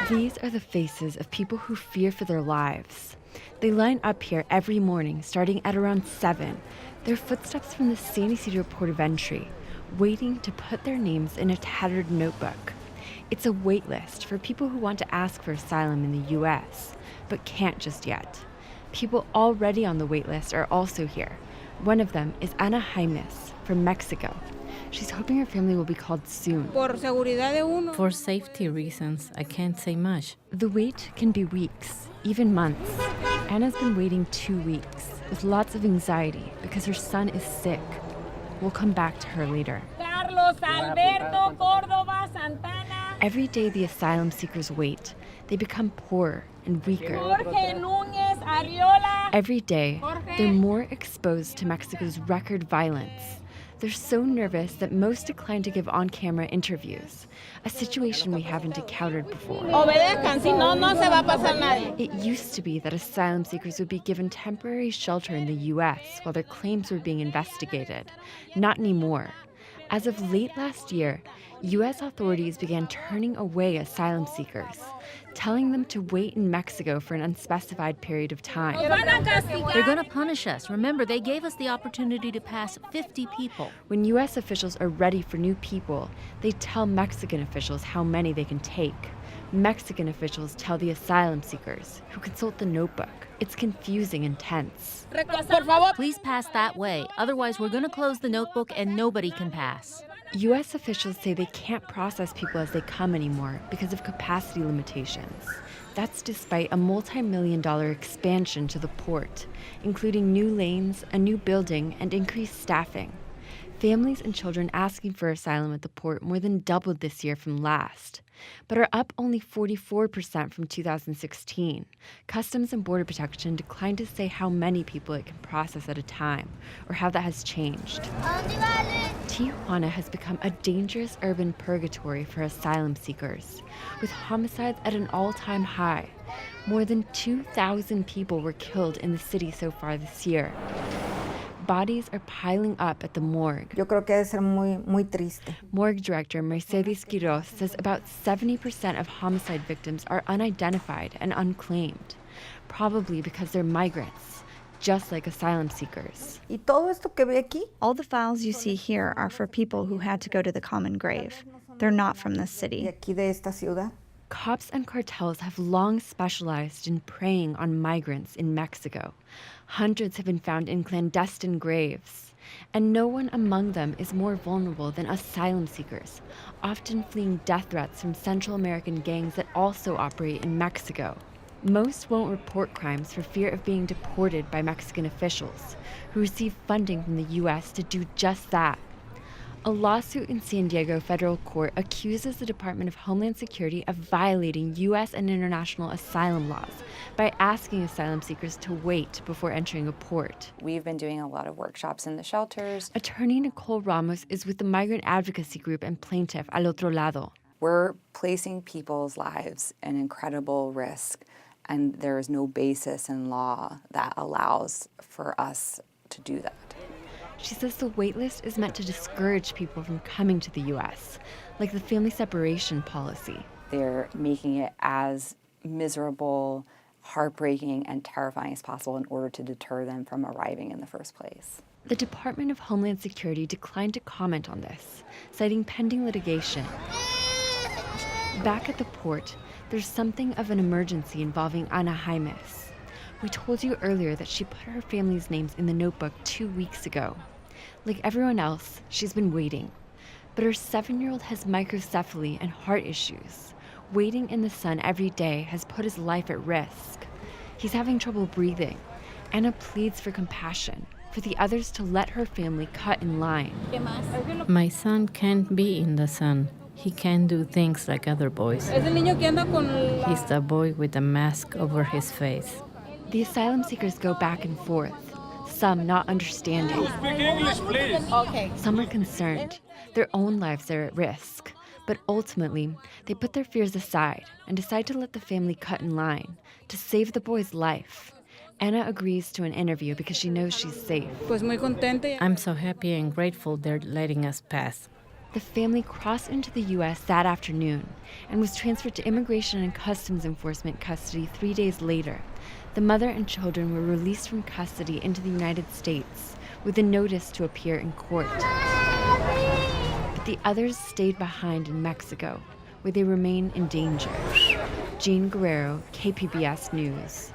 These are the faces of people who fear for their lives. They line up here every morning, starting at around 7. Their footsteps from the San Isidro port of entry, waiting to put their names in a tattered notebook. It's a wait list for people who want to ask for asylum in the U.S., but can't just yet. People already on the wait list are also here. One of them is Ana Jaimes from Mexico. She's hoping her family will be called soon. For safety reasons, I can't say much. The wait can be weeks, even months. Anna's been waiting 2 weeks with lots of anxiety because her son is sick. We'll come back to her later. Every day the asylum seekers wait, they become poorer and weaker. Every day, they're more exposed to Mexico's record violence. They're so nervous that most decline to give on-camera interviews, a situation we haven't encountered before. It used to be that asylum seekers would be given temporary shelter in the U.S. while their claims were being investigated. Not anymore. As of late last year, U.S. authorities began turning away asylum seekers, telling them to wait in Mexico for an unspecified period of time. They're going to punish us. Remember, they gave us the opportunity to pass 50 people. When U.S. officials are ready for new people, they tell Mexican officials how many they can take. Mexican officials tell the asylum seekers, who consult the notebook. It's confusing and tense. Please pass that way. Otherwise, we're going to close the notebook and nobody can pass. U.S. officials say they can't process people as they come anymore because of capacity limitations. That's despite a multi-million-dollar expansion to the port, including new lanes, a new building, and increased staffing. Families and children asking for asylum at the port more than doubled this year from last, but are up only 44% from 2016. Customs and Border Protection declined to say how many people it can process at a time, or how that has changed. Tijuana has become a dangerous urban purgatory for asylum seekers, with homicides at an all-time high. More than 2,000 people were killed in the city so far this year. Bodies are piling up at the morgue. Yo creo que debe ser muy triste. Morgue director Mercedes Quiroz says about 70% of homicide victims are unidentified and unclaimed, probably because they're migrants, just like asylum seekers. Y todo esto que ve aquí? All the files you see here are for people who had to go to the common grave. They're not from this city. De aquí de esta ciudad. Cops and cartels have long specialized in preying on migrants in Mexico. Hundreds have been found in clandestine graves, and no one among them is more vulnerable than asylum seekers, often fleeing death threats from Central American gangs that also operate in Mexico. Most won't report crimes for fear of being deported by Mexican officials, who receive funding from the U.S. to do just that. A lawsuit in San Diego federal court accuses the Department of Homeland Security of violating U.S. and international asylum laws by asking asylum seekers to wait before entering a port. We've been doing a lot of workshops in the shelters. Attorney Nicole Ramos is with the migrant advocacy group and plaintiff Al Otro Lado. We're placing people's lives in incredible risk, and there is no basis in law that allows for us to do that. She says the waitlist is meant to discourage people from coming to the U.S., like the family separation policy. They're making it as miserable, heartbreaking, and terrifying as possible in order to deter them from arriving in the first place. The Department of Homeland Security declined to comment on this, citing pending litigation. Back at the port, there's something of an emergency involving Ana Jaimes. We told you earlier that she put her family's names in the notebook 2 weeks ago. Like everyone else, she's been waiting. But her 7-year-old has microcephaly and heart issues. Waiting in the sun every day has put his life at risk. He's having trouble breathing. Anna pleads for compassion, for the others to let her family cut in line. My son can't be in the sun. He can't do things like other boys. He's the boy with a mask over his face. The asylum seekers go back and forth, some not understanding. Speak English, please. Okay. Some are concerned. Their own lives are at risk. But ultimately, they put their fears aside and decide to let the family cut in line to save the boy's life. Anna agrees to an interview because she knows she's safe. I'm so happy and grateful they're letting us pass. The family crossed into the U.S. that afternoon and was transferred to Immigration and Customs Enforcement custody 3 days later. The mother and children were released from custody into the United States with a notice to appear in court. But the others stayed behind in Mexico, where they remain in danger. Jean Guerrero, KPBS News.